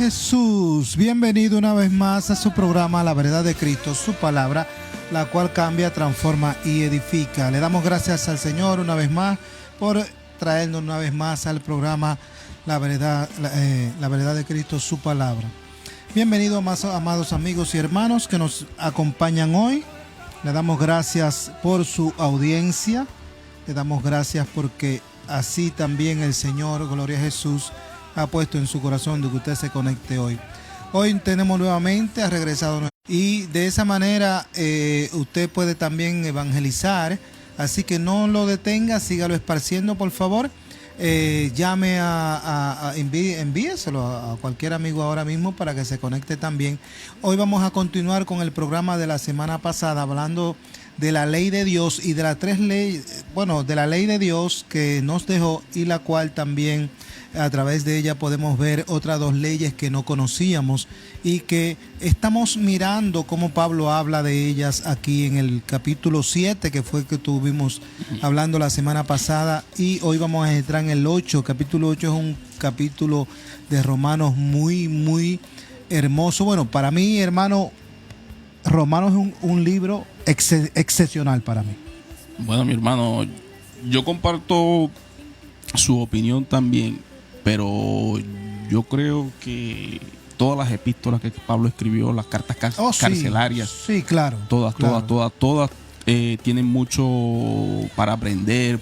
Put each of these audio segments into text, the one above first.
Jesús. Bienvenido una vez más a su programa La Verdad de Cristo, su palabra, la cual cambia, transforma y edifica. Le damos gracias al Señor una vez más por traernos una vez más al programa La Verdad de Cristo, su palabra. Bienvenidos, más amados amigos y hermanos que nos acompañan hoy. Le damos gracias por su audiencia. Le damos gracias porque así también el Señor, gloria a Jesús, ha puesto en su corazón de que usted se conecte hoy. Hoy tenemos nuevamente, ha regresado y de esa manera usted puede también evangelizar, así que no lo detenga, sígalo esparciendo por favor. Llame envíeselo a cualquier amigo ahora mismo para que se conecte también. Hoy vamos a continuar con el programa de la semana pasada hablando de la ley de Dios y de las tres leyes, de la ley de Dios que nos dejó y la cual también a través de ella podemos ver otras dos leyes que no conocíamos y que estamos mirando cómo Pablo habla de ellas aquí en el capítulo 7, que fue el que estuvimos hablando la semana pasada, y hoy vamos a entrar en el 8. Capítulo 8 es un capítulo de Romanos muy, muy hermoso. Bueno, para mí, hermano, Romanos es un libro excepcional para mí. Bueno, mi hermano, yo comparto su opinión también, pero yo creo que todas las epístolas que Pablo escribió, las cartas carcelarias, sí, claro, todas tienen mucho para aprender,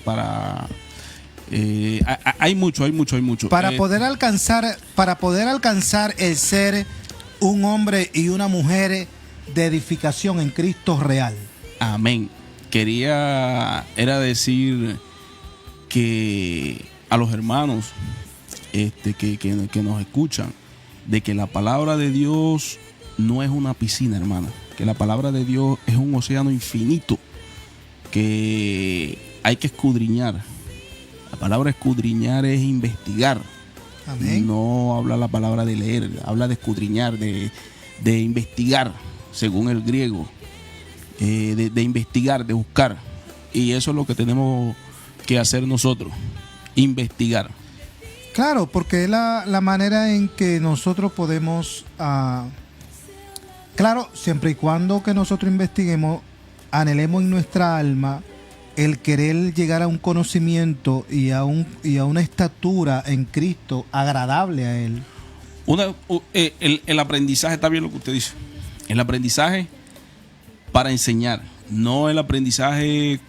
hay mucho. Para poder alcanzar el ser un hombre y una mujer de edificación en Cristo real. Amén. Era decir que a los hermanos que nos escuchan, de que la palabra de Dios no es una piscina, hermano, que la palabra de Dios es un océano infinito que hay que escudriñar. La palabra escudriñar es investigar. Amén. No habla la palabra de leer, habla de escudriñar, de investigar, según el griego, de investigar, de buscar. Y eso es lo que tenemos que hacer nosotros, investigar. Claro, porque es la manera en que nosotros podemos, claro, siempre y cuando que nosotros investiguemos, anhelemos en nuestra alma el querer llegar a un conocimiento y a una estatura en Cristo agradable a Él. El aprendizaje, está bien lo que usted dice. El aprendizaje para enseñar, no el aprendizaje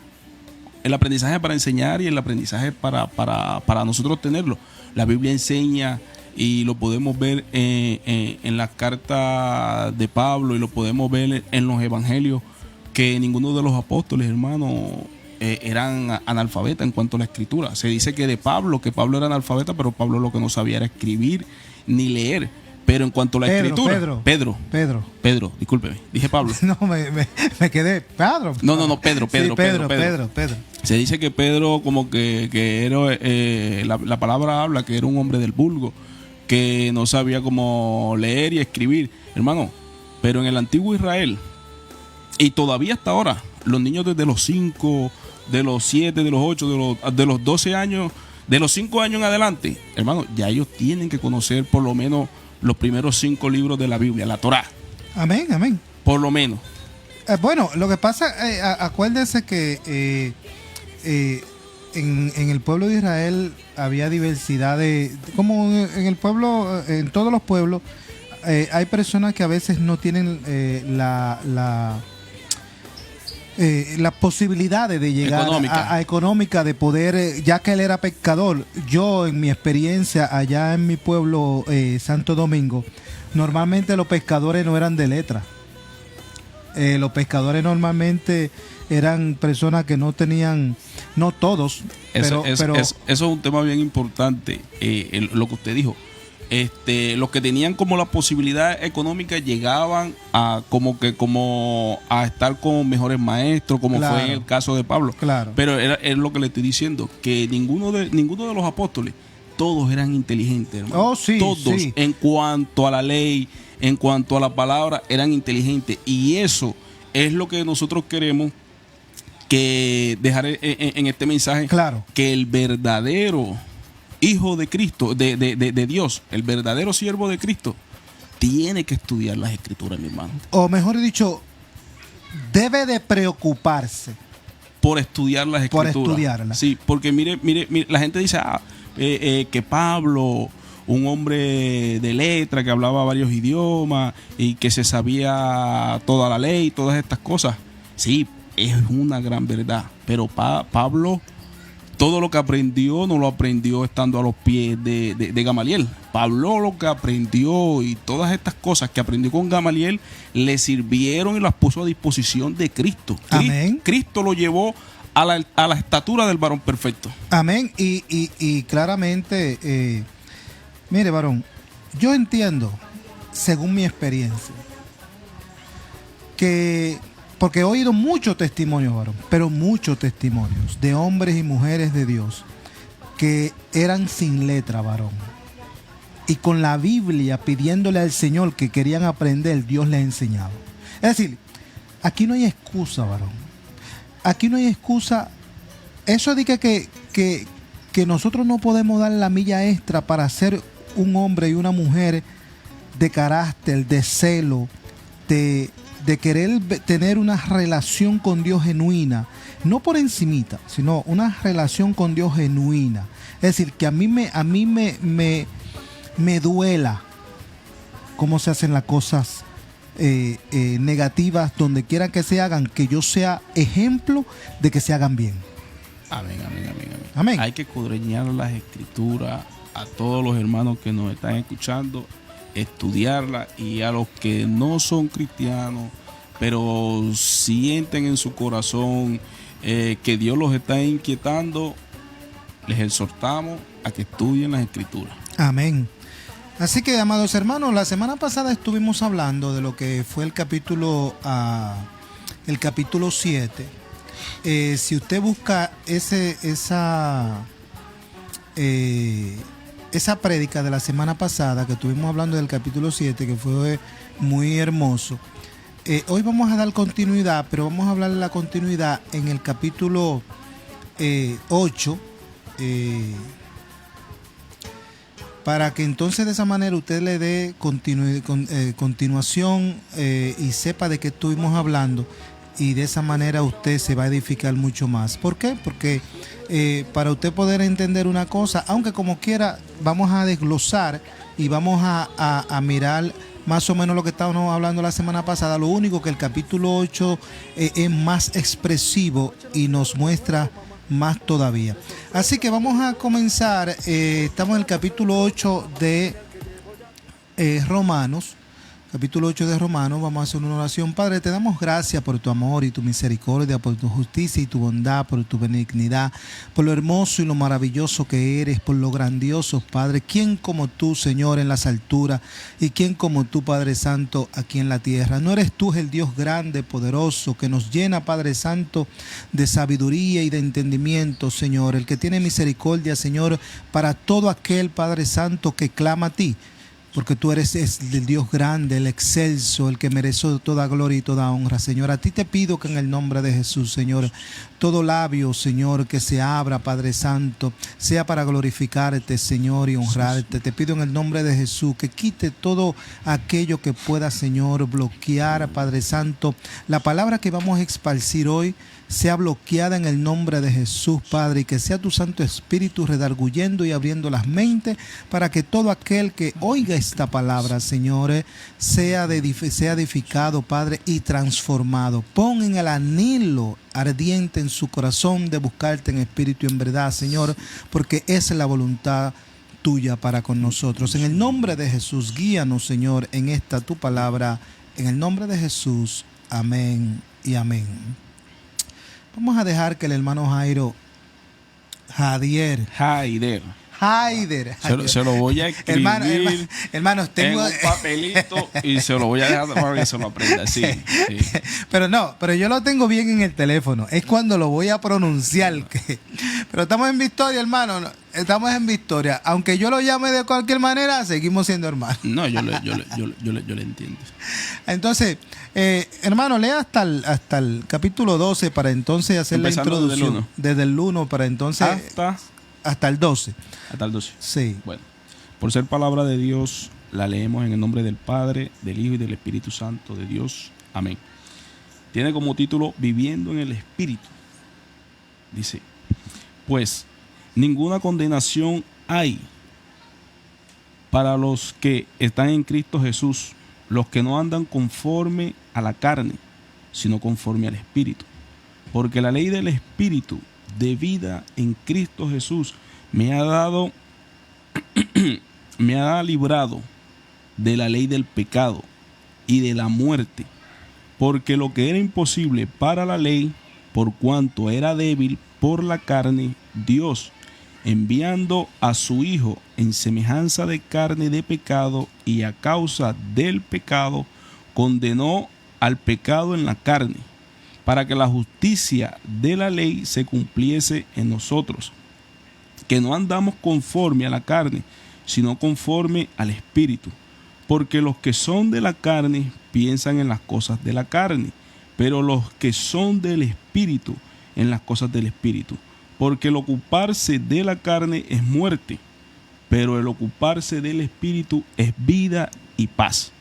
para enseñar y el aprendizaje para nosotros tenerlo. La Biblia enseña y lo podemos ver en las cartas de Pablo y lo podemos ver en los evangelios, que ninguno de los apóstoles, hermanos, eran analfabetas en cuanto a la escritura. Se dice que Pablo era analfabeta, pero Pablo lo que no sabía era escribir ni leer. Pero en cuanto a la escritura, Pedro, discúlpeme, dije Pablo. No, me quedé, Pedro. No, Pedro. Sí, Pedro. Se dice que Pedro como que era, la palabra habla que era un hombre del vulgo, que no sabía cómo leer y escribir, hermano. Pero en el antiguo Israel, y todavía hasta ahora, los niños desde los 5, de los 7, de los 8, de los 12 años, de los 5 años en adelante, hermano, ya ellos tienen que conocer por lo menos los primeros 5 libros de la Biblia, la Torá. Amén. Por lo menos. Bueno, lo que pasa, acuérdense que en el pueblo de Israel había diversidad como en el pueblo, en todos los pueblos, hay personas que a veces no tienen la posibilidades de llegar a económica de poder, ya que él era pescador. Yo, en mi experiencia allá en mi pueblo, Santo Domingo, normalmente los pescadores no eran de letra. Los pescadores normalmente eran personas que no tenían, no todos, pero eso es un tema bien importante, lo que usted dijo. Los que tenían como la posibilidad económica llegaban a a estar con mejores maestros, como claro, fue en el caso de Pablo. Claro. Pero es lo que le estoy diciendo, que ninguno de los apóstoles, todos eran inteligentes, hermano. Todos, sí. En cuanto a la ley, en cuanto a la palabra, eran inteligentes. Y eso es lo que nosotros queremos que dejar en este mensaje. Claro. Que el verdadero Hijo de Cristo, de Dios, el verdadero siervo de Cristo, tiene que estudiar las escrituras, mi hermano. O mejor dicho, debe de preocuparse Por estudiar las escrituras. por estudiarlas. Sí, porque mire, la gente dice que Pablo, un hombre de letra que hablaba varios idiomas y que se sabía toda la ley, todas estas cosas. Sí, es una gran verdad. Pero Pablo, todo lo que aprendió no lo aprendió estando a los pies de Gamaliel. Pablo lo que aprendió y todas estas cosas que aprendió con Gamaliel le sirvieron y las puso a disposición de Cristo. Amén. Cristo lo llevó a la estatura del varón perfecto. Amén. Y claramente, mire, varón, yo entiendo, según mi experiencia, que, porque he oído muchos testimonios, varón, pero muchos testimonios de hombres y mujeres de Dios que eran sin letra, varón. Y con la Biblia pidiéndole al Señor que querían aprender, Dios les enseñaba. Es decir, aquí no hay excusa, varón. Aquí no hay excusa. Eso de que nosotros no podemos dar la milla extra para ser un hombre y una mujer de carácter, de celo, de querer tener una relación con Dios genuina, no por encimita, sino una relación con Dios genuina. Es decir, que a mí me duela cómo se hacen las cosas negativas donde quiera que se hagan, que yo sea ejemplo de que se hagan bien. Amén. Amén. Hay que escudriñar las escrituras a todos los hermanos que nos están escuchando, estudiarlas, y a los que no son cristianos, pero sienten en su corazón que Dios los está inquietando, les exhortamos a que estudien las escrituras. Amén. Así que, amados hermanos, la semana pasada estuvimos hablando de lo que fue el capítulo 7. Si usted busca esa prédica de la semana pasada, que estuvimos hablando del capítulo 7, que fue muy hermoso, hoy vamos a dar continuidad, pero vamos a hablar de la continuidad en el capítulo 8, para que entonces de esa manera usted le dé continuación y sepa de qué estuvimos hablando, y de esa manera usted se va a edificar mucho más. ¿Por qué? Porque para usted poder entender una cosa, aunque como quiera vamos a desglosar y vamos a mirar más o menos lo que estábamos hablando la semana pasada, lo único que el capítulo 8 es más expresivo y nos muestra más todavía. Así que vamos a comenzar. Estamos en el capítulo 8 de Romanos. Capítulo 8 de Romanos. Vamos a hacer una oración. Padre, te damos gracias por tu amor y tu misericordia, por tu justicia y tu bondad, por tu benignidad, por lo hermoso y lo maravilloso que eres, por lo grandioso, Padre. ¿Quién como tú, Señor, en las alturas? ¿Y quién como tú, Padre Santo, aquí en la tierra? ¿No eres tú el Dios grande, poderoso, que nos llena, Padre Santo, de sabiduría y de entendimiento, Señor? El que tiene misericordia, Señor, para todo aquel, Padre Santo, que clama a ti. Porque tú eres el Dios grande, el excelso, el que merece toda gloria y toda honra, Señor. A ti te pido que en el nombre de Jesús, Señor, todo labio, Señor, que se abra, Padre Santo, sea para glorificarte, Señor, y honrarte. Te pido en el nombre de Jesús que quite todo aquello que pueda, Señor, bloquear, Padre Santo. La palabra que vamos a esparcir hoy sea bloqueada en el nombre de Jesús, Padre, y que sea tu Santo Espíritu redarguyendo y abriendo las mentes para que todo aquel que oiga esta palabra, Señor, sea edificado, Padre, y transformado. Pon en el anhelo ardiente en su corazón de buscarte en espíritu y en verdad, Señor, porque esa es la voluntad tuya para con nosotros. En el nombre de Jesús, guíanos, Señor, en esta tu palabra. En el nombre de Jesús, amén y amén. Vamos a dejar que el hermano Jadier. Se lo voy a escribir hermano, tengo en un papelito y se lo voy a dejar para que se lo aprenda. Sí. Pero yo lo tengo bien en el teléfono. Es cuando lo voy a pronunciar. Pero estamos en victoria, hermano. Estamos en victoria. Aunque yo lo llame de cualquier manera, seguimos siendo hermanos. No, yo le entiendo. Entonces, hermano, lea hasta el capítulo 12 para entonces hacer empezando la introducción. Desde el 1 para entonces... Hasta el 12. Hasta el 12. Sí. Bueno, por ser palabra de Dios La leemos en el nombre del Padre, del Hijo y del Espíritu Santo de Dios. Amén. Tiene como título Viviendo en el Espíritu. Dice, pues ninguna condenación hay para los que están en Cristo Jesús, los que no andan conforme a la carne, sino conforme al Espíritu. Porque la ley del Espíritu de vida en Cristo Jesús me ha librado de la ley del pecado y de la muerte. Porque lo que era imposible para la ley, por cuanto era débil por la carne, Dios, enviando a su Hijo en semejanza de carne de pecado y a causa del pecado, condenó al pecado en la carne, para que la justicia de la ley se cumpliese en nosotros, que no andamos conforme a la carne, sino conforme al Espíritu. Porque los que son de la carne piensan en las cosas de la carne, pero los que son del Espíritu en las cosas del Espíritu. Porque el ocuparse de la carne es muerte, pero el ocuparse del Espíritu es vida y paz.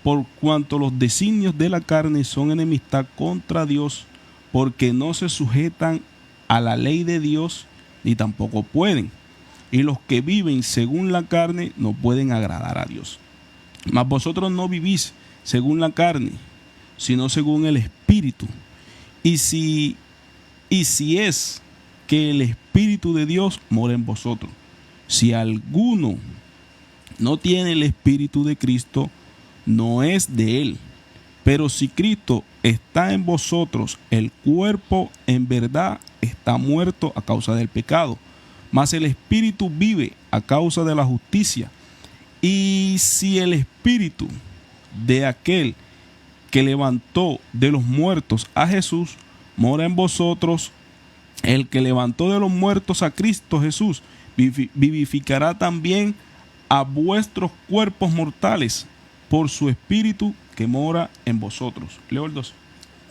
Por cuanto los designios de la carne son enemistad contra Dios, porque no se sujetan a la ley de Dios, ni tampoco pueden. Y los que viven según la carne no pueden agradar a Dios. Mas vosotros no vivís según la carne, sino según el Espíritu. Y si es que el Espíritu de Dios mora en vosotros. Si alguno no tiene el Espíritu de Cristo, no es de él. Pero si Cristo está en vosotros, el cuerpo en verdad está muerto a causa del pecado, mas el Espíritu vive a causa de la justicia. Y si el Espíritu de aquel que levantó de los muertos a Jesús mora en vosotros, el que levantó de los muertos a Cristo Jesús vivificará también a vuestros cuerpos mortales por su Espíritu que mora en vosotros. Leo el 12.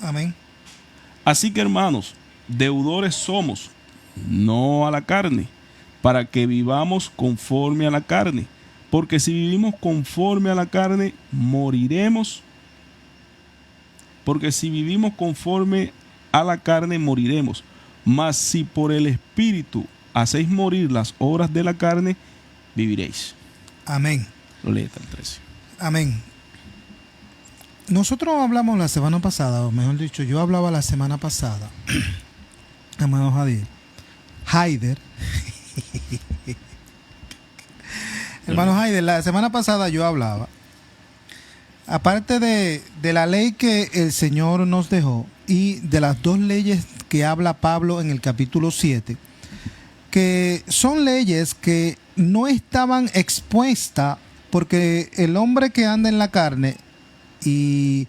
Amén. Así que, hermanos, deudores somos, no a la carne, para que vivamos conforme a la carne. Porque si vivimos conforme a la carne, moriremos. Porque si vivimos conforme a la carne, moriremos. Mas si por el Espíritu hacéis morir las obras de la carne, viviréis. Amén. Lo leí hasta el 13. Amén. Nosotros hablamos la semana pasada, o mejor dicho, yo hablaba la semana pasada, hermano Haider. Hermano Haider, la semana pasada yo hablaba, aparte de la ley que el Señor nos dejó y de las dos leyes que habla Pablo en el capítulo 7, que son leyes que no estaban expuestas porque el hombre que anda en la carne y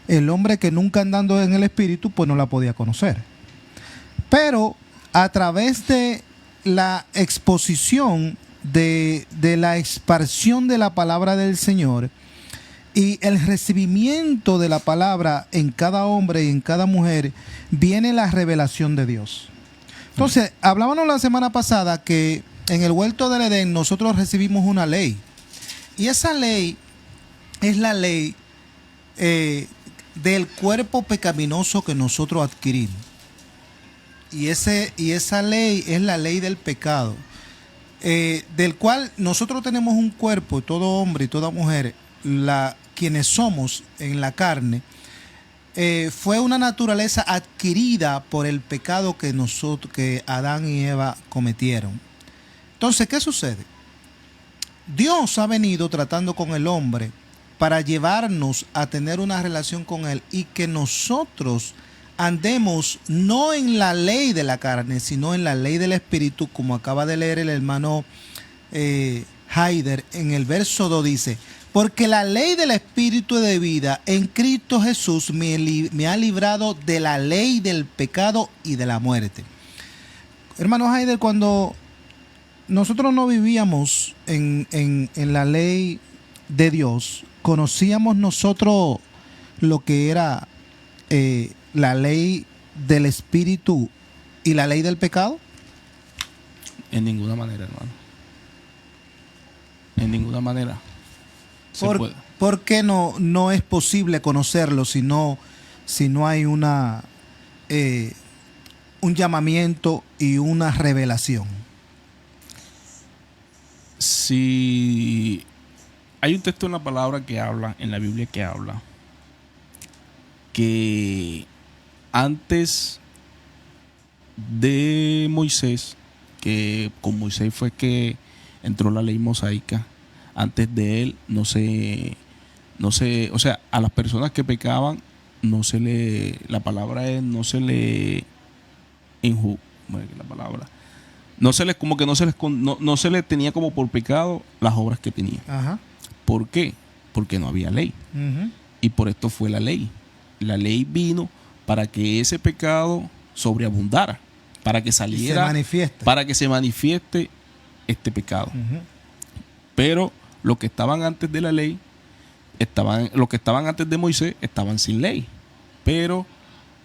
el hombre que nunca andando en el Espíritu, pues no la podía conocer. Pero a través de la exposición de la expansión de la palabra del Señor y el recibimiento de la palabra en cada hombre y en cada mujer, viene la revelación de Dios. Entonces, hablábamos la semana pasada que en el huerto del Edén nosotros recibimos una ley. Y esa ley es la ley del cuerpo pecaminoso que nosotros adquirimos. Y esa ley es la ley del pecado, del cual nosotros tenemos un cuerpo, todo hombre y toda mujer, quienes somos en la carne, fue una naturaleza adquirida por el pecado que Adán y Eva cometieron. Entonces, ¿qué sucede? Dios ha venido tratando con el hombre para llevarnos a tener una relación con él y que nosotros andemos no en la ley de la carne, sino en la ley del Espíritu, como acaba de leer el hermano Haider. En el verso 2 dice: porque la ley del Espíritu de vida en Cristo Jesús me ha librado de la ley del pecado y de la muerte. Hermano Haider, cuando nosotros no vivíamos en la ley de Dios, ¿conocíamos nosotros lo que era la ley del Espíritu y la ley del pecado? En ninguna manera, hermano. En ninguna manera. Se puede. ¿Por qué no es posible conocerlo si no hay un llamamiento y una revelación? Si hay un texto en la palabra que habla, en la Biblia que habla, que antes de Moisés, que con Moisés fue que entró la ley mosaica, antes de él no se, o sea, a las personas que pecaban la palabra es, no se le la palabra, no se les, como que no se le tenía como por pecado las obras que tenía. Ajá. ¿Por qué? Porque no había ley. Uh-huh. Y por esto fue la ley. La ley vino para que ese pecado sobreabundara, para que saliera, para que se manifieste este pecado. Uh-huh. Pero los que estaban antes de la ley, los que estaban antes de Moisés, estaban sin ley. Pero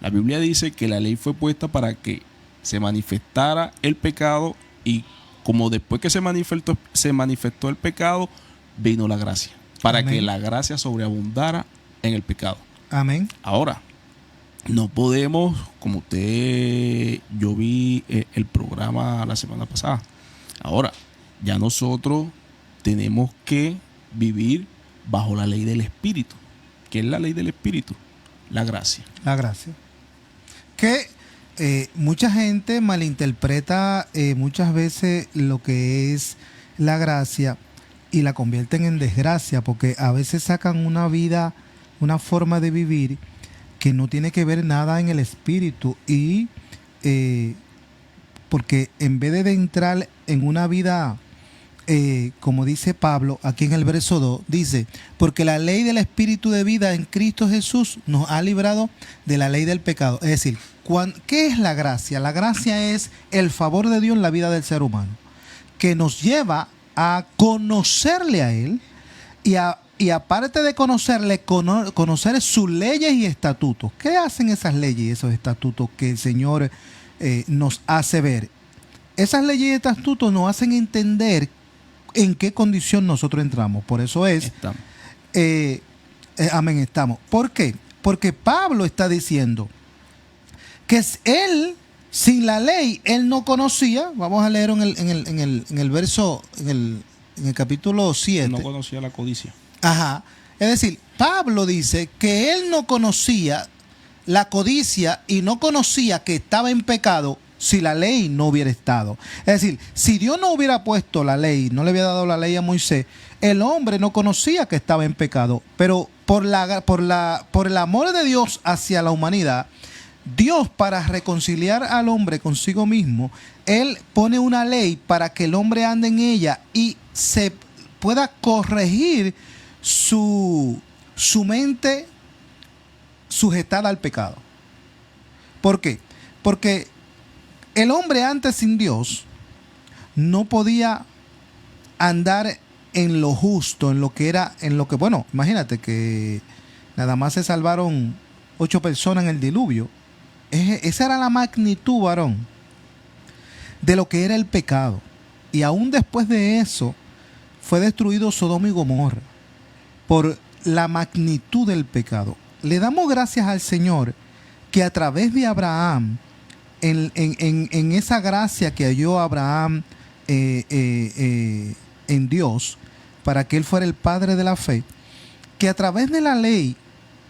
la Biblia dice que la ley fue puesta para que se manifestara el pecado, y como después que se manifestó el pecado, vino la gracia, para Amén. que la gracia sobreabundara en el pecado. Amén. Ahora, no podemos, como yo vi el programa la semana pasada. Ahora, ya nosotros tenemos que vivir bajo la ley del Espíritu. ¿Qué es la ley del Espíritu? La gracia. La gracia. Que mucha gente malinterpreta muchas veces lo que es la gracia y la convierten en desgracia, porque a veces sacan una vida, una forma de vivir que no tiene que ver nada en el espíritu, y porque en vez de entrar en una vida, como dice Pablo aquí en el verso 2, dice: porque la ley del espíritu de vida en Cristo Jesús nos ha librado de la ley del pecado. Es decir, ¿qué es la gracia? La gracia es el favor de Dios en la vida del ser humano, que nos lleva a conocerle a Él, y aparte de conocerle, conocer sus leyes y estatutos. ¿Qué hacen esas leyes y esos estatutos que el Señor nos hace ver? Esas leyes y estatutos nos hacen entender en qué condición nosotros entramos. Por eso estamos. Amén, estamos. ¿Por qué? Porque Pablo está diciendo que él, sin la ley, él no conocía. Vamos a leer en el verso, en el capítulo 7. No conocía la codicia. Ajá. Es decir, Pablo dice que él no conocía la codicia y no conocía que estaba en pecado si la ley no hubiera estado. Es decir, si Dios no hubiera puesto la ley, no le hubiera dado la ley a Moisés, el hombre no conocía que estaba en pecado. Pero por el amor de Dios hacia la humanidad, Dios, para reconciliar al hombre consigo mismo, Él pone una ley para que el hombre ande en ella y se pueda corregir su mente sujetada al pecado. ¿Por qué? Porque el hombre antes sin Dios no podía andar en lo justo, bueno, imagínate que nada más se salvaron 8 personas en el diluvio. Esa era la magnitud, varón, de lo que era el pecado. Y aún después de eso fue destruido Sodoma y Gomorra por la magnitud del pecado. Le damos gracias al Señor que a través de Abraham, en esa gracia que halló Abraham en Dios, para que él fuera el padre de la fe, que a través de la ley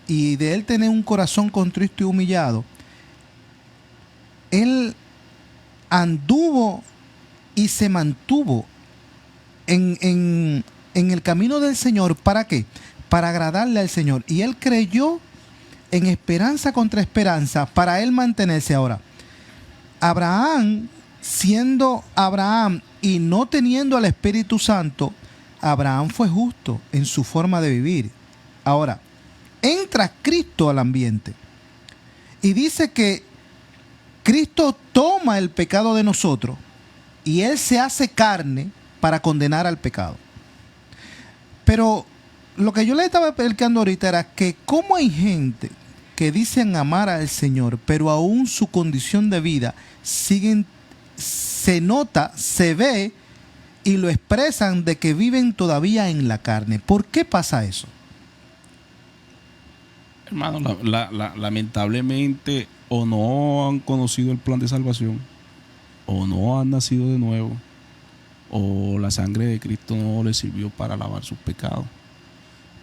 y de él tener un corazón contrito y humillado, él anduvo y se mantuvo en el camino del Señor. ¿Para qué? Para agradarle al Señor. Y él creyó en esperanza contra esperanza para él mantenerse. Ahora, Abraham, siendo Abraham y no teniendo al Espíritu Santo, Abraham fue justo en su forma de vivir. Ahora, entra Cristo al ambiente y dice que Cristo toma el pecado de nosotros y Él se hace carne para condenar al pecado. Pero lo que yo le estaba explicando ahorita era que cómo hay gente que dicen amar al Señor, pero aún su condición de vida se nota, se ve, y lo expresan de que viven todavía en la carne. ¿Por qué pasa eso? Hermano, lamentablemente o no han conocido el plan de salvación, o no han nacido de nuevo, o la sangre de Cristo no les sirvió para lavar sus pecados.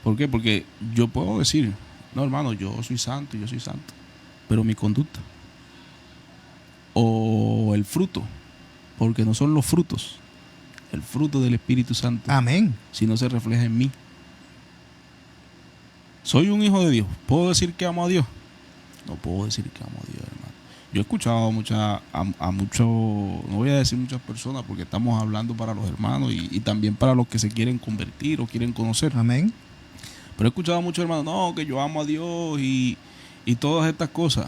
¿Por qué? Porque yo puedo decir, no, hermano, yo soy santo, pero mi conducta o el fruto, porque no son los frutos, el fruto del Espíritu Santo, Amén, si no se refleja en mí. Soy un hijo de Dios. ¿Puedo decir que amo a Dios? No puedo decir que amo a Dios, hermano. Yo he escuchado a muchos, no voy a decir muchas personas, porque estamos hablando para los hermanos y también para los que se quieren convertir o quieren conocer. amén. Pero he escuchado a muchos hermanos, no, que yo amo a Dios y todas estas cosas.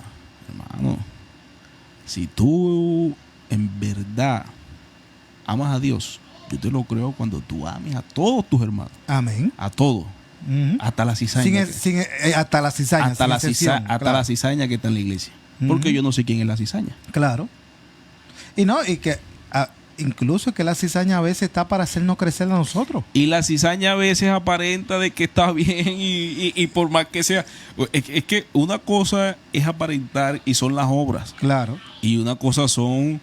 Hermano, si tú en verdad amas a Dios, yo te lo creo cuando tú ames a todos tus hermanos. Amén. A todos. Hasta la cizaña. Hasta la cizaña. Hasta la cizaña que está en la iglesia. Porque yo no sé quién es la cizaña. Claro. Y que incluso que la cizaña a veces está para hacernos crecer a nosotros. Y la cizaña a veces aparenta de que está bien y por más que sea. Es que una cosa es aparentar y son las obras. Claro. Y una cosa son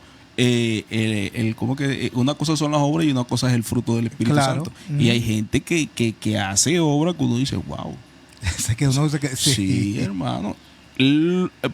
una cosa son las obras y una cosa es el fruto del Espíritu Santo. Y hay gente que hace obras que uno dice, wow. Sí, hermano.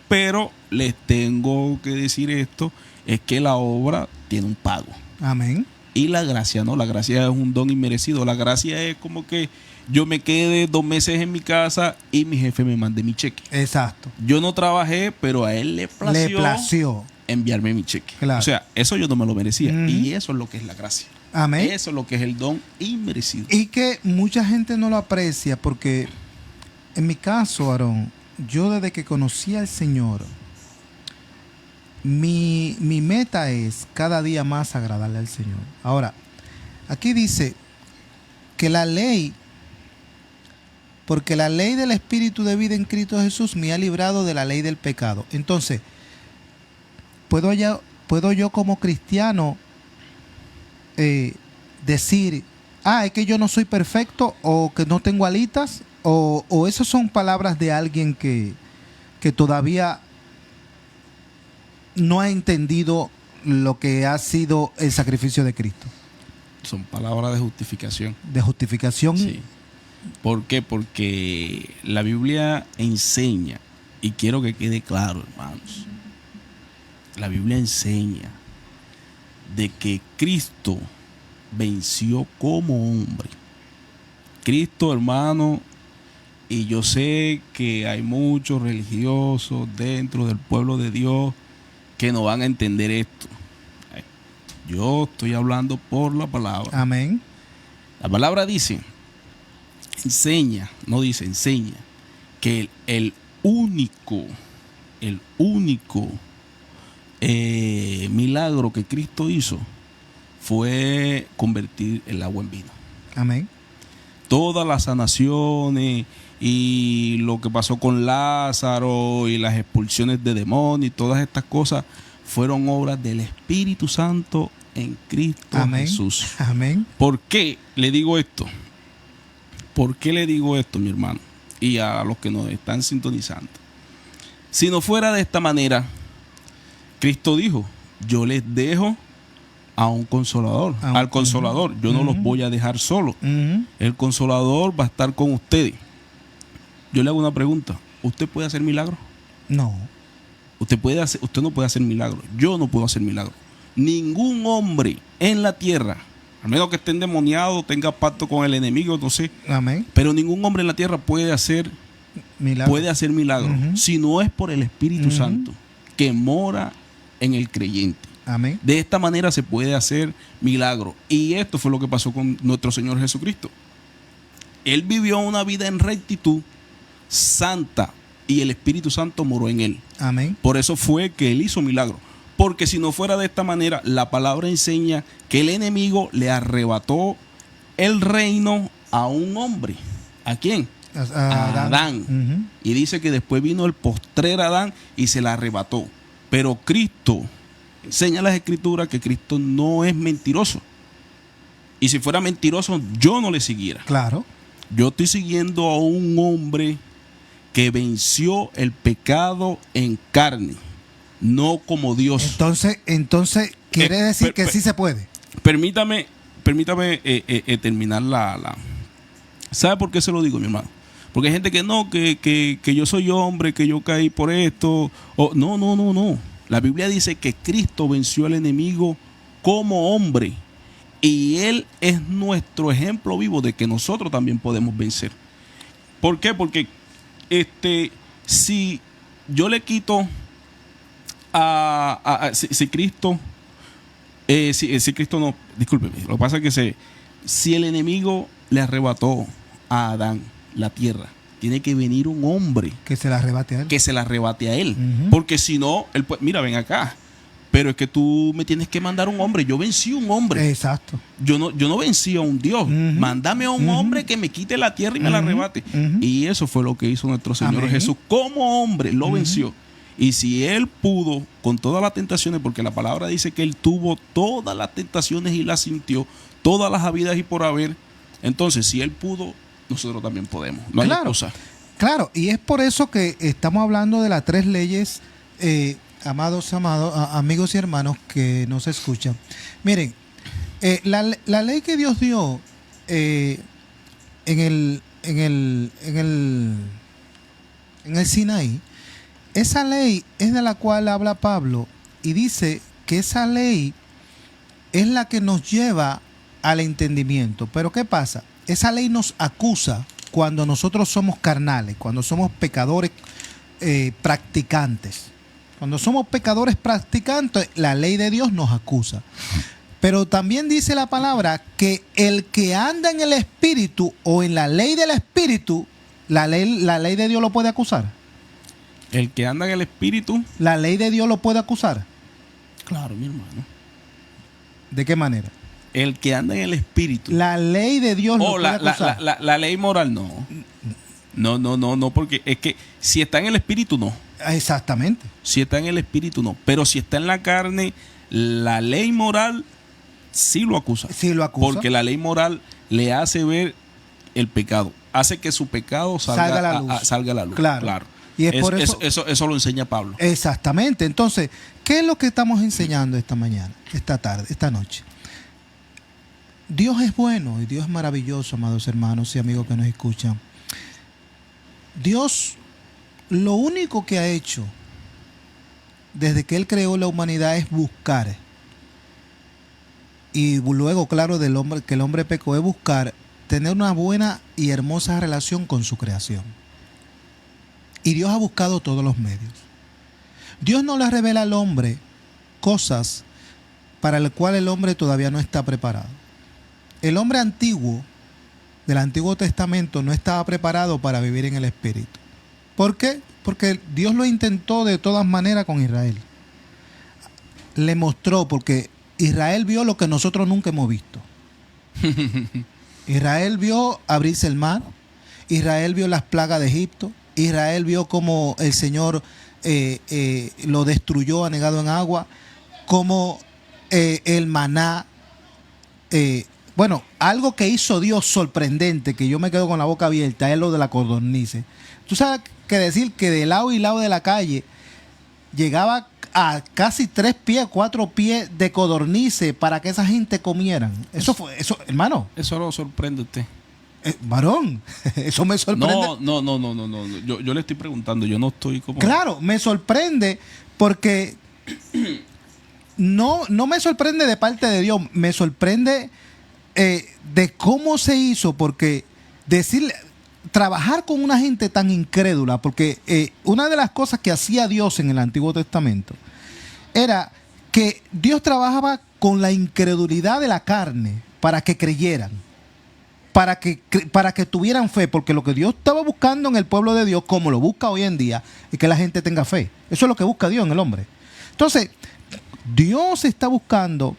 Pero les tengo que decir esto, es que la obra tiene un pago. Amén. Y la gracia no, la gracia es un don inmerecido. La gracia es como que yo me quede 2 meses en mi casa y mi jefe me mande mi cheque. Exacto. Yo no trabajé, pero a él le plació enviarme mi cheque. Claro. O sea, eso yo no me lo merecía. Y eso es lo que es la gracia. Amén. Eso es lo que es el don inmerecido. Y que mucha gente no lo aprecia porque, en mi caso, Aarón, yo desde que conocí al Señor, mi meta es cada día más agradarle al Señor. Ahora, aquí dice que la ley, porque la ley del Espíritu de vida en Cristo Jesús me ha librado de la ley del pecado. Entonces, ¿puedo yo como cristiano decir, es que yo no soy perfecto o que no tengo alitas? O esas son palabras de alguien que todavía no ha entendido lo que ha sido el sacrificio de Cristo. Son palabras de justificación. De justificación. Sí. ¿Por qué? Porque la Biblia enseña, y quiero que quede claro, hermanos, la Biblia enseña de que Cristo venció como hombre. Cristo, hermano, y yo sé que hay muchos religiosos dentro del pueblo de Dios que no van a entender esto. Yo estoy hablando por la palabra. Amén. La palabra dice, enseña que el único milagro que Cristo hizo fue convertir el agua en vino. Amén. Todas las sanaciones y lo que pasó con Lázaro y las expulsiones de demonios y todas estas cosas fueron obras del Espíritu Santo en Cristo Amén. Jesús. Amén. ¿Por qué le digo esto? ¿Por qué le digo esto, mi hermano? Y a los que nos están sintonizando. Si no fuera de esta manera, Cristo dijo, yo les dejo a un consolador, al consolador. Yo no los voy a dejar solos. El consolador va a estar con ustedes. Yo le hago una pregunta. ¿Usted puede hacer milagros? No. Usted no puede hacer milagros. Yo no puedo hacer milagros. Ningún hombre en la tierra, al menos que esté endemoniado, tenga pacto con el enemigo, no sé. Amén. Pero ningún hombre en la tierra puede hacer milagros. Si no es por el Espíritu Santo que mora en el creyente. Amén. De esta manera se puede hacer milagro. Y esto fue lo que pasó con nuestro Señor Jesucristo. Él vivió una vida en rectitud, santa, y el Espíritu Santo moró en él. Amén. Por eso fue que él hizo milagro. Porque si no fuera de esta manera, la palabra enseña que el enemigo le arrebató el reino a un hombre. ¿A quién? A Adán. Y dice que después vino el postrer Adán y se la arrebató. Pero Cristo enseña las Escrituras que Cristo no es mentiroso. Y si fuera mentiroso, yo no le siguiera. Claro. Yo estoy siguiendo a un hombre que venció el pecado en carne, no como Dios. Entonces quiere decir que sí se puede. Permítame terminar la. ¿Sabe por qué se lo digo, mi hermano? Porque hay gente que no, que yo soy hombre, que yo caí por esto. No. La Biblia dice que Cristo venció al enemigo como hombre. Y Él es nuestro ejemplo vivo de que nosotros también podemos vencer. ¿Por qué? Porque si yo le quito si Cristo, si Cristo no, discúlpeme, lo que pasa es que si el enemigo le arrebató a Adán la tierra, tiene que venir un hombre que se la arrebate a él. Que se la arrebate a él. Uh-huh. Porque si no, él mira, ven acá. Pero es que tú me tienes que mandar un hombre. Yo vencí a un hombre. Exacto. Yo no vencí a un Dios. Uh-huh. Mándame a un hombre que me quite la tierra y me la arrebate. Uh-huh. Y eso fue lo que hizo nuestro Señor Jesús. Como hombre lo venció. Y si Él pudo con todas las tentaciones, porque la palabra dice que Él tuvo todas las tentaciones y las sintió, todas las habidas y por haber. Entonces, si Él pudo, nosotros también podemos. No hay excusa. Claro, y es por eso que estamos hablando de las 3 leyes, amados, amigos y hermanos que nos escuchan. Miren, la ley que Dios dio en el Sinaí, esa ley es de la cual habla Pablo y dice que esa ley es la que nos lleva al entendimiento. Pero ¿qué pasa? Esa ley nos acusa cuando nosotros somos carnales, cuando somos pecadores practicantes. Cuando somos pecadores practicantes, la ley de Dios nos acusa. Pero también dice la palabra que el que anda en el Espíritu o en la ley del Espíritu, la ley de Dios lo puede acusar. El que anda en el Espíritu. ¿La ley de Dios lo puede acusar? Claro, mi hermano. ¿De qué manera? El que anda en el Espíritu. La ley de Dios lo puede acusar. La ley moral no. No, porque es que si está en el Espíritu no. Exactamente. Si está en el Espíritu no. Pero si está en la carne, la ley moral sí lo acusa. Sí lo acusa. Porque la ley moral le hace ver el pecado. Hace que su pecado salga a la luz. Claro. Y es por eso lo enseña Pablo. Exactamente. Entonces, ¿qué es lo que estamos enseñando esta mañana, esta tarde, esta noche? Dios es bueno y Dios es maravilloso, amados hermanos y amigos que nos escuchan. Dios, lo único que ha hecho desde que Él creó la humanidad es buscar. Y luego, claro, que el hombre pecó, es buscar tener una buena y hermosa relación con su creación. Y Dios ha buscado todos los medios. Dios no le revela al hombre cosas para las cuales el hombre todavía no está preparado. El hombre antiguo del Antiguo Testamento no estaba preparado para vivir en el Espíritu. ¿Por qué? Porque Dios lo intentó de todas maneras con Israel. Le mostró, porque Israel vio lo que nosotros nunca hemos visto. Israel vio abrirse el mar. Israel vio las plagas de Egipto. Israel vio cómo el Señor lo destruyó anegado en agua. Cómo el maná. Bueno, algo que hizo Dios sorprendente, que yo me quedo con la boca abierta, es lo de la codornices. Tú sabes que decir que de lado y lado de la calle llegaba a casi 3 pies, 4 pies de codornices para que esa gente comieran. Eso, hermano. Eso lo sorprende a usted. Varón, eso me sorprende. No. Yo le estoy preguntando, yo no estoy como. Claro, me sorprende porque no me sorprende de parte de Dios, me sorprende de cómo se hizo, porque trabajar con una gente tan incrédula, porque una de las cosas que hacía Dios en el Antiguo Testamento era que Dios trabajaba con la incredulidad de la carne para que creyeran, para que tuvieran fe, porque lo que Dios estaba buscando en el pueblo de Dios, como lo busca hoy en día, es que la gente tenga fe. Eso es lo que busca Dios en el hombre. Entonces, Dios estaba buscando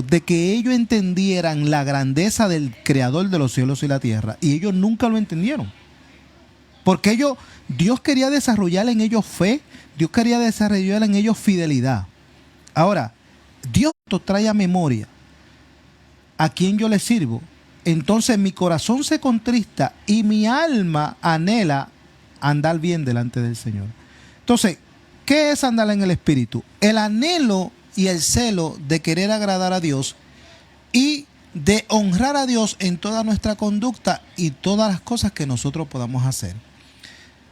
de que ellos entendieran la grandeza del Creador de los cielos y la tierra, y ellos nunca lo entendieron. Porque Dios quería desarrollar en ellos fe, Dios quería desarrollar en ellos fidelidad. Ahora, Dios nos trae a memoria a quien yo le sirvo, entonces mi corazón se contrista y mi alma anhela andar bien delante del Señor. Entonces, ¿qué es andar en el Espíritu? El anhelo y el celo de querer agradar a Dios y de honrar a Dios en toda nuestra conducta y todas las cosas que nosotros podamos hacer.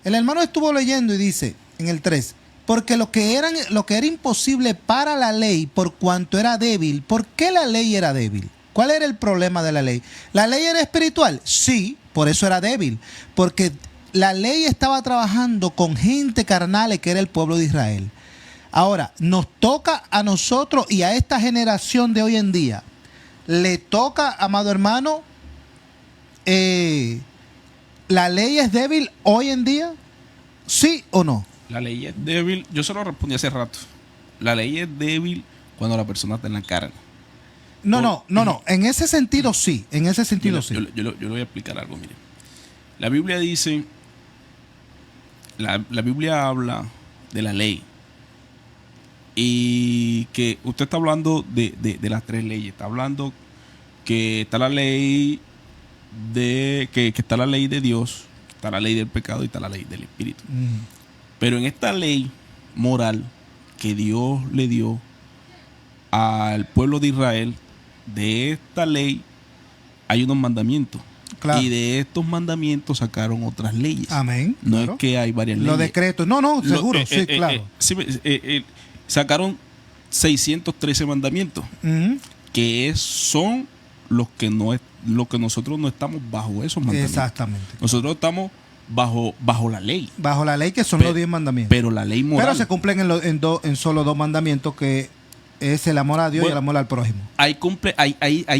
El hermano estuvo leyendo y dice en el 3, porque lo que era imposible para la ley por cuanto era débil. ¿Por qué la ley era débil? ¿Cuál era el problema de la ley? ¿La ley era espiritual? Sí, por eso era débil, porque la ley estaba trabajando con gente carnal que era el pueblo de Israel. Ahora, nos toca a nosotros y a esta generación de hoy en día, le toca, amado hermano, ¿la ley es débil hoy en día? ¿Sí o no? La ley es débil, yo se lo respondí hace rato. La ley es débil cuando la persona está en la carne. No. En ese sentido sí. En ese sentido sí. Yo le voy a explicar algo, mire. La Biblia dice, la Biblia habla de la ley. Y que usted está hablando de las tres leyes. Está hablando que está la ley que está la ley de Dios, está la ley del pecado y está la ley del Espíritu. Pero en esta ley moral que Dios le dio al pueblo de Israel, de esta ley hay unos mandamientos. Claro. Y de estos mandamientos sacaron otras leyes. Amén. No claro. Es que hay varias leyes. Los decretos. No, seguro, sí, claro. Sacaron 613 mandamientos, que son los que nosotros no estamos bajo esos mandamientos. Exactamente. Nosotros estamos bajo la ley. Bajo la ley, que son los 10 mandamientos. Pero la ley moral. Pero se cumplen en solo 2 mandamientos, que es el amor a Dios y el amor al prójimo. Ahí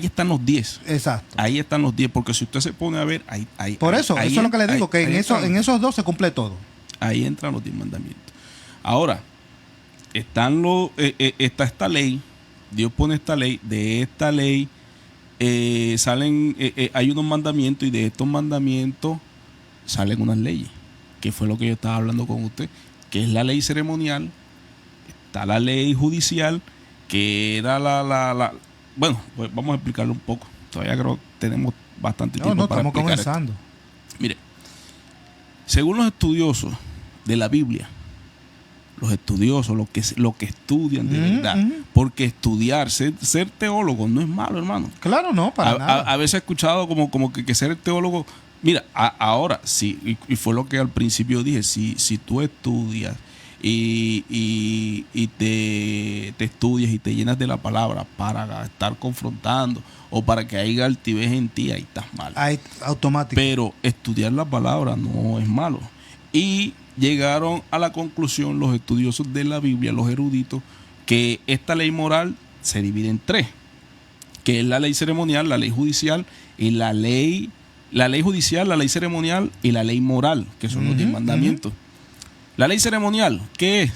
están los 10. Exacto. Ahí están los 10, porque si usted se pone a ver, por eso es lo que le digo, que en esos 2 se cumple todo. Ahí entran los 10 mandamientos. Ahora, está esta ley, Dios pone esta ley, de esta ley hay unos mandamientos y de estos mandamientos salen unas leyes, que fue lo que yo estaba hablando con usted, que es la ley ceremonial, está la ley judicial, que era bueno, pues vamos a explicarlo un poco, todavía creo que tenemos bastante tiempo para explicar. Estamos comenzando. Mire, según los estudiosos de la Biblia, los estudiosos, los que estudian de verdad, porque estudiar, ser teólogo no es malo, hermano. Claro, no, para nada. A veces he escuchado como que ser teólogo, mira, ahora sí, y fue lo que al principio dije, si tú estudias y te estudias y te llenas de la palabra para estar confrontando o para que haya altivez en ti, ahí estás mal. Ahí, automático. Pero estudiar la palabra no es malo. Y llegaron a la conclusión los estudiosos de la Biblia, los eruditos, que esta ley moral se divide en 3, que es la ley ceremonial, la ley judicial y la ley judicial, la ley ceremonial y la ley moral, que son los 10 mandamientos. La ley ceremonial, ¿qué es?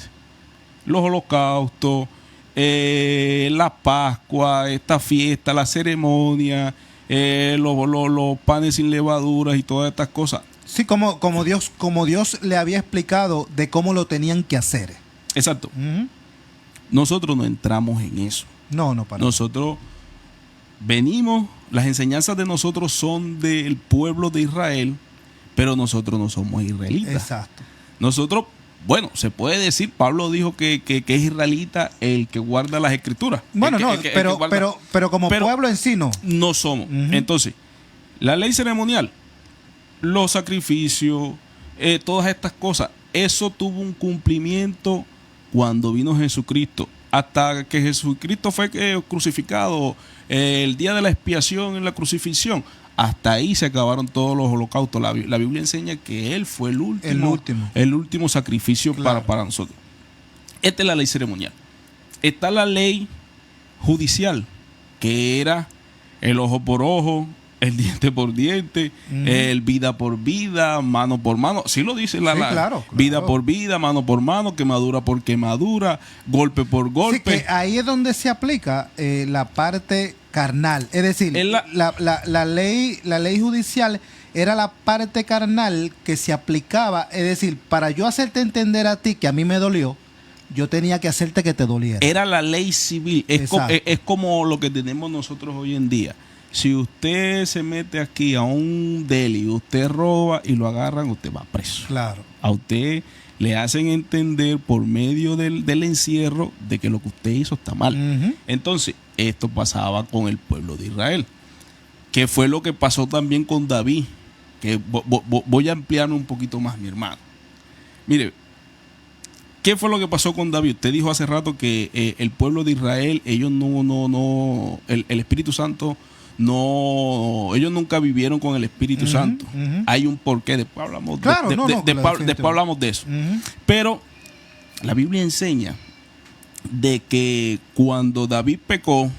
Los holocaustos, la Pascua, esta fiesta, la ceremonia, los panes sin levaduras y todas estas cosas. Sí, como Dios le había explicado de cómo lo tenían que hacer. Exacto. Nosotros no entramos en eso. No, para nosotros venimos, las enseñanzas de nosotros son del pueblo de Israel, pero nosotros no somos israelitas. Exacto. Nosotros, bueno, se puede decir, Pablo dijo que es israelita el que guarda las escrituras. Bueno, pero como pueblo en sí no. No somos. Entonces, la ley ceremonial, los sacrificios, todas estas cosas, eso tuvo un cumplimiento cuando vino Jesucristo. Hasta que Jesucristo fue crucificado, el día de la expiación en la crucifixión, hasta ahí se acabaron todos los holocaustos. La Biblia enseña que Él fue el último sacrificio, claro, para nosotros. Esta es la ley ceremonial. Está la ley judicial, que era el ojo por ojo, el diente por diente, el vida por vida, mano por mano. Sí lo dice claro. Vida por vida, mano por mano, quemadura por quemadura, golpe por golpe. Sí, que ahí es donde se aplica la parte carnal. Es decir, la ley judicial era la parte carnal que se aplicaba. Es decir, para yo hacerte entender a ti que a mí me dolió, yo tenía que hacerte que te doliera. Era la ley civil. Es como lo que tenemos nosotros hoy en día. Si usted se mete aquí a un deli, usted roba y lo agarran, usted va preso. Claro. A usted le hacen entender por medio del encierro de que lo que usted hizo está mal. Entonces, esto pasaba con el pueblo de Israel. Que fue lo que pasó también con David. Que voy a ampliarme un poquito más, mi hermano. Mire, ¿qué fue lo que pasó con David? Usted dijo hace rato que el pueblo de Israel, ellos el Espíritu Santo, ellos nunca vivieron con el Espíritu Santo. Hay un porqué, después hablamos, después hablamos de eso. Pero la Biblia enseña de que cuando David pecó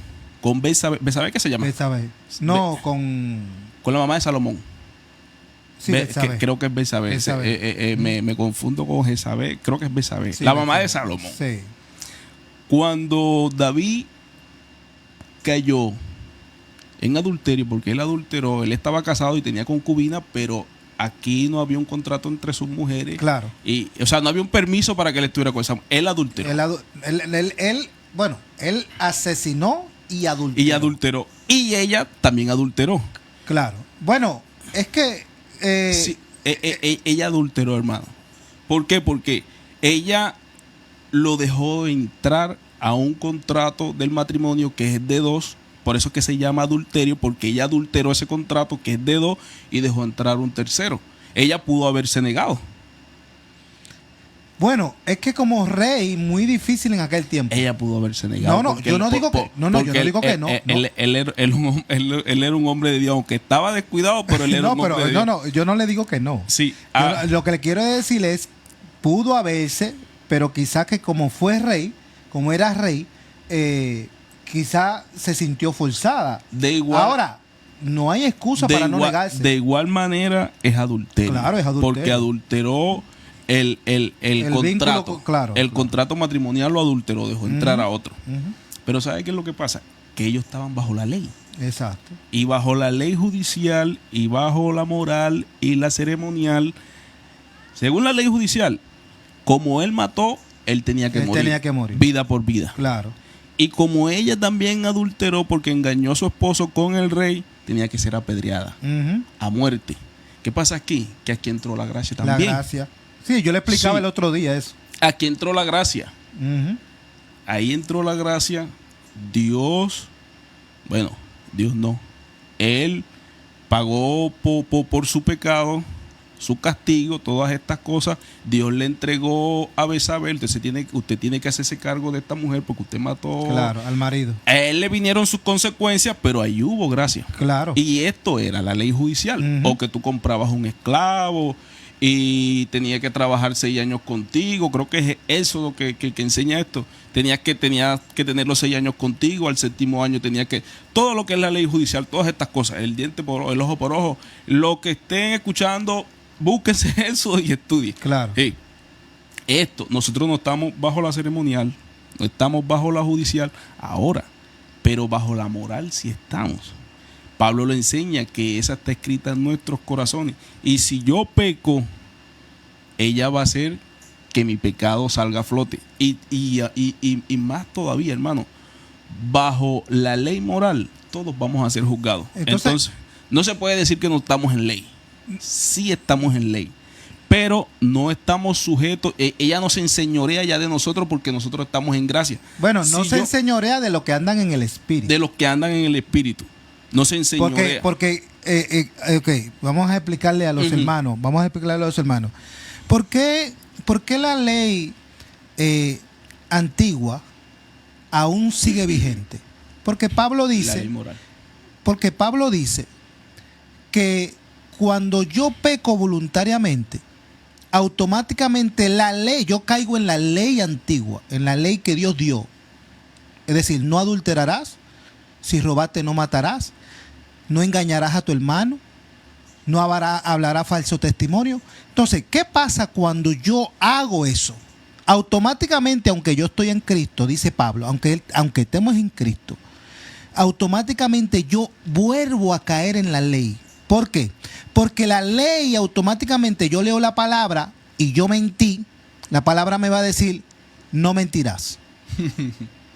con Betsabé, ¿qué se llama? Betsabé. Con la mamá de Salomón. Sí, creo que es Betsabé. Me confundo con Jezabel. Creo que es Betsabé. Sí, la mamá de Salomón. Sí. Cuando David cayó en adulterio, porque él adulteró, él estaba casado y tenía concubina, pero aquí no había un contrato entre sus mujeres. Claro. O sea, no había un permiso para que él estuviera con esa mujer. Él adulteró. Él asesinó y adulteró. Y adulteró. Y ella también adulteró. Claro. Bueno, es que... sí, ella adulteró, hermano. ¿Por qué? Porque ella lo dejó entrar a un contrato del matrimonio que es de dos. Por eso es que se llama adulterio, porque ella adulteró ese contrato que es de dos y dejó entrar un tercero. Ella pudo haberse negado. Bueno, es que como rey, muy difícil en aquel tiempo. Ella pudo haberse negado. Yo no digo que no. Él era un hombre de Dios, aunque estaba descuidado, pero él era un hombre de Dios. No, yo no le digo que no. Sí. Lo que le quiero decir es, pudo haberse, pero quizá que como fue rey, como era rey, quizá se sintió forzada. Ahora, no hay excusa para no negarse. De igual manera es adulterio. Claro, es adulterio. Porque adulteró el contrato. Vínculo, el contrato matrimonial lo adulteró, dejó entrar a otro. Pero ¿sabe qué es lo que pasa? Que ellos estaban bajo la ley. Exacto. Y bajo la ley judicial y bajo la moral y la ceremonial, según la ley judicial, como él mató, él tenía que morir. Vida por vida. Claro. Y como ella también adulteró porque engañó a su esposo con el rey, tenía que ser apedreada a muerte. ¿Qué pasa aquí? Que aquí entró la gracia también. La gracia. Sí, yo le explicaba el otro día eso. Aquí entró la gracia. Ahí entró la gracia. Dios no. Él pagó por su pecado, su castigo, todas estas cosas. Dios le entregó a Betsabé. Usted tiene que hacerse cargo de esta mujer porque usted mató. Claro, al marido. A él le vinieron sus consecuencias, pero ahí hubo gracia. Claro. Y esto era la ley judicial. O que tú comprabas un esclavo y tenía que trabajar 6 años contigo. Creo que es eso lo que enseña esto. Tenía que tener los 6 años contigo. Al 7º año tenía que... Todo lo que es la ley judicial, todas estas cosas. El diente por ojo, el ojo por ojo. Lo que estén escuchando, búsquense eso y estudien. Claro. Sí. Nosotros no estamos bajo la ceremonial, no estamos bajo la judicial ahora, pero bajo la moral sí estamos. Pablo le enseña que esa está escrita en nuestros corazones. Y si yo peco, ella va a hacer que mi pecado salga a flote. Y más todavía, hermano, bajo la ley moral, todos vamos a ser juzgados. Entonces, no se puede decir que no estamos en ley. Sí estamos en ley, pero no estamos sujetos. Ella no se enseñorea ya de nosotros porque nosotros estamos en gracia. Bueno, no se enseñorea de los que andan en el espíritu. De los que andan en el espíritu. No se enseñorea. Porque vamos a explicarle a los hermanos. ¿Por qué la ley antigua aún sigue vigente? Porque Pablo dice... La ley moral. Porque Pablo dice que cuando yo peco voluntariamente, automáticamente la ley, yo caigo en la ley antigua, en la ley que Dios dio. Es decir, no adulterarás, si robaste no matarás, no engañarás a tu hermano, no hablará falso testimonio. Entonces, ¿qué pasa cuando yo hago eso? Automáticamente, aunque yo estoy en Cristo, dice Pablo, aunque estemos en Cristo, automáticamente yo vuelvo a caer en la ley. ¿Por qué? Porque la ley automáticamente yo leo la palabra y yo mentí. La palabra me va a decir, no mentirás.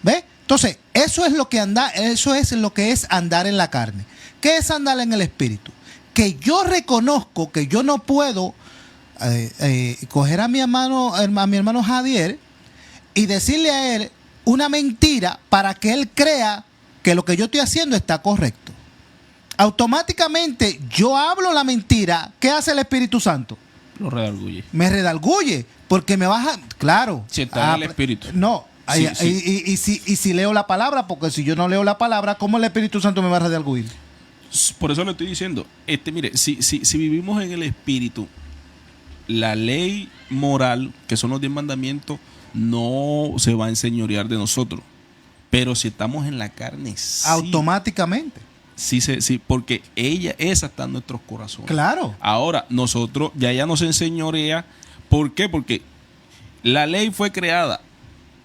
¿Ves? Entonces, eso es lo que es andar en la carne. ¿Qué es andar en el espíritu? Que yo reconozco que yo no puedo coger a mi hermano Jadier y decirle a él una mentira para que él crea que lo que yo estoy haciendo está correcto. Automáticamente yo hablo la mentira. ¿Qué hace el Espíritu Santo? Lo redarguye. Me redarguye porque me baja, claro. Si está en el espíritu. No. Sí, sí. Y si leo la palabra, porque si yo no leo la palabra, ¿cómo el Espíritu Santo me va a redarguir? Por eso le estoy diciendo, mire, si vivimos en el espíritu, la ley moral, que son los 10 mandamientos, no se va a enseñorear de nosotros. Pero si estamos en la carne, sí. Automáticamente. Sí, porque esa está en nuestros corazones. Claro. Ahora, nosotros, ya nos enseñorea. ¿Por qué? Porque la ley fue creada,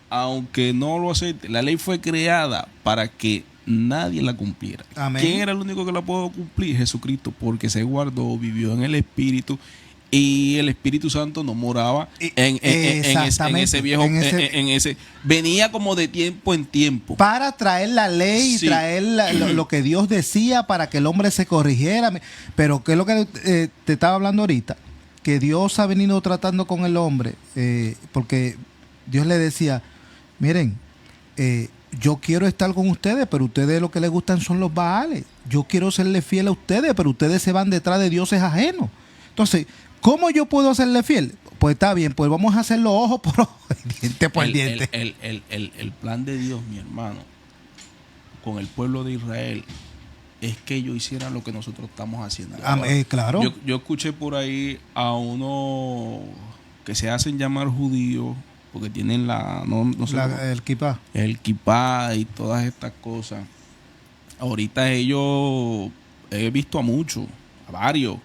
aunque no lo acepte, la ley fue creada para que nadie la cumpliera. Amén. ¿Quién era el único que la pudo cumplir? Jesucristo, porque se guardó, vivió en el Espíritu, y el Espíritu Santo no moraba en ese viejo, venía como de tiempo en tiempo. Para traer la ley, sí, y traer lo que Dios decía para que el hombre se corrigiera. Pero ¿qué es lo que te estaba hablando ahorita? Que Dios ha venido tratando con el hombre, porque Dios le decía, miren, yo quiero estar con ustedes, pero ustedes lo que les gustan son los baales. Yo quiero serles fiel a ustedes, pero ustedes se van detrás de dioses ajenos. Entonces, ¿cómo yo puedo serle fiel? Pues está bien, pues vamos a hacerlo ojo por ojo, diente por diente. El plan de Dios, mi hermano, con el pueblo de Israel, es que ellos hicieran lo que nosotros estamos haciendo. Claro. Yo escuché por ahí a uno que se hacen llamar judíos, porque tienen el kipá. El kipá y todas estas cosas. Ahorita ellos, he visto a muchos, a varios,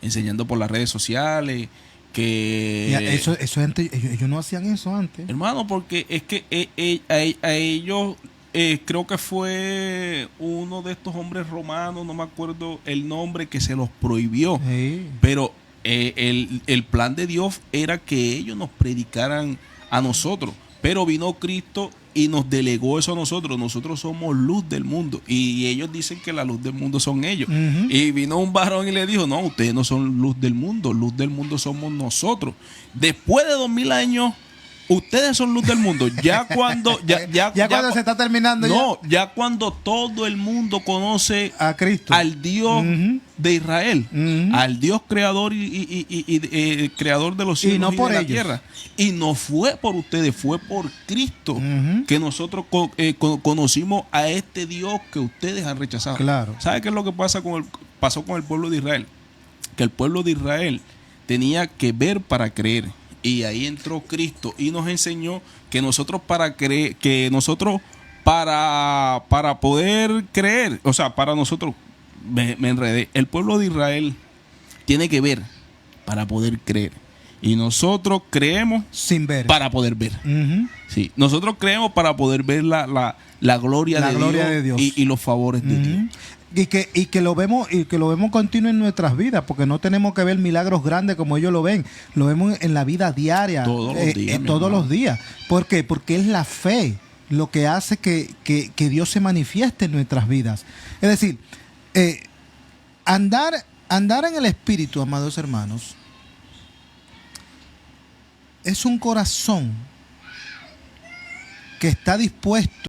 enseñando por las redes sociales que eso antes, ellos no hacían eso antes, hermano, porque es que a ellos creo que fue uno de estos hombres romanos, no me acuerdo el nombre, que se los prohibió, sí. Pero el plan de Dios era que ellos nos predicaran a nosotros, pero vino Cristo y nos delegó eso a nosotros. Nosotros somos luz del mundo y ellos dicen que la luz del mundo son ellos. Y vino un varón y le dijo, no, ustedes no son luz del mundo somos nosotros. Después de 2000 años, ustedes son luz del mundo. Ya cuando cuando se está terminando. Ya cuando todo el mundo conoce a Cristo, al Dios de Israel, al Dios creador y creador de los cielos y no por de la tierra. Y no fue por ustedes, fue por Cristo que nosotros conocimos a este Dios que ustedes han rechazado. Claro. ¿Sabe qué es lo que pasó con el pueblo de Israel? Que el pueblo de Israel tenía que ver para creer. Y ahí entró Cristo y nos enseñó que nosotros para poder creer, o sea, para nosotros, me enredé, el pueblo de Israel tiene que ver para poder creer. Y nosotros creemos sin ver, para poder ver. Sí, nosotros creemos para poder ver la gloria de Dios. Y los favores de Dios. Y que lo vemos continuo en nuestras vidas, porque no tenemos que ver milagros grandes como ellos lo vemos en la vida diaria, todos los días. ¿Por qué? Porque es la fe lo que hace que Dios se manifieste en nuestras vidas. Es decir, andar en el Espíritu, amados hermanos, es un corazón que está dispuesto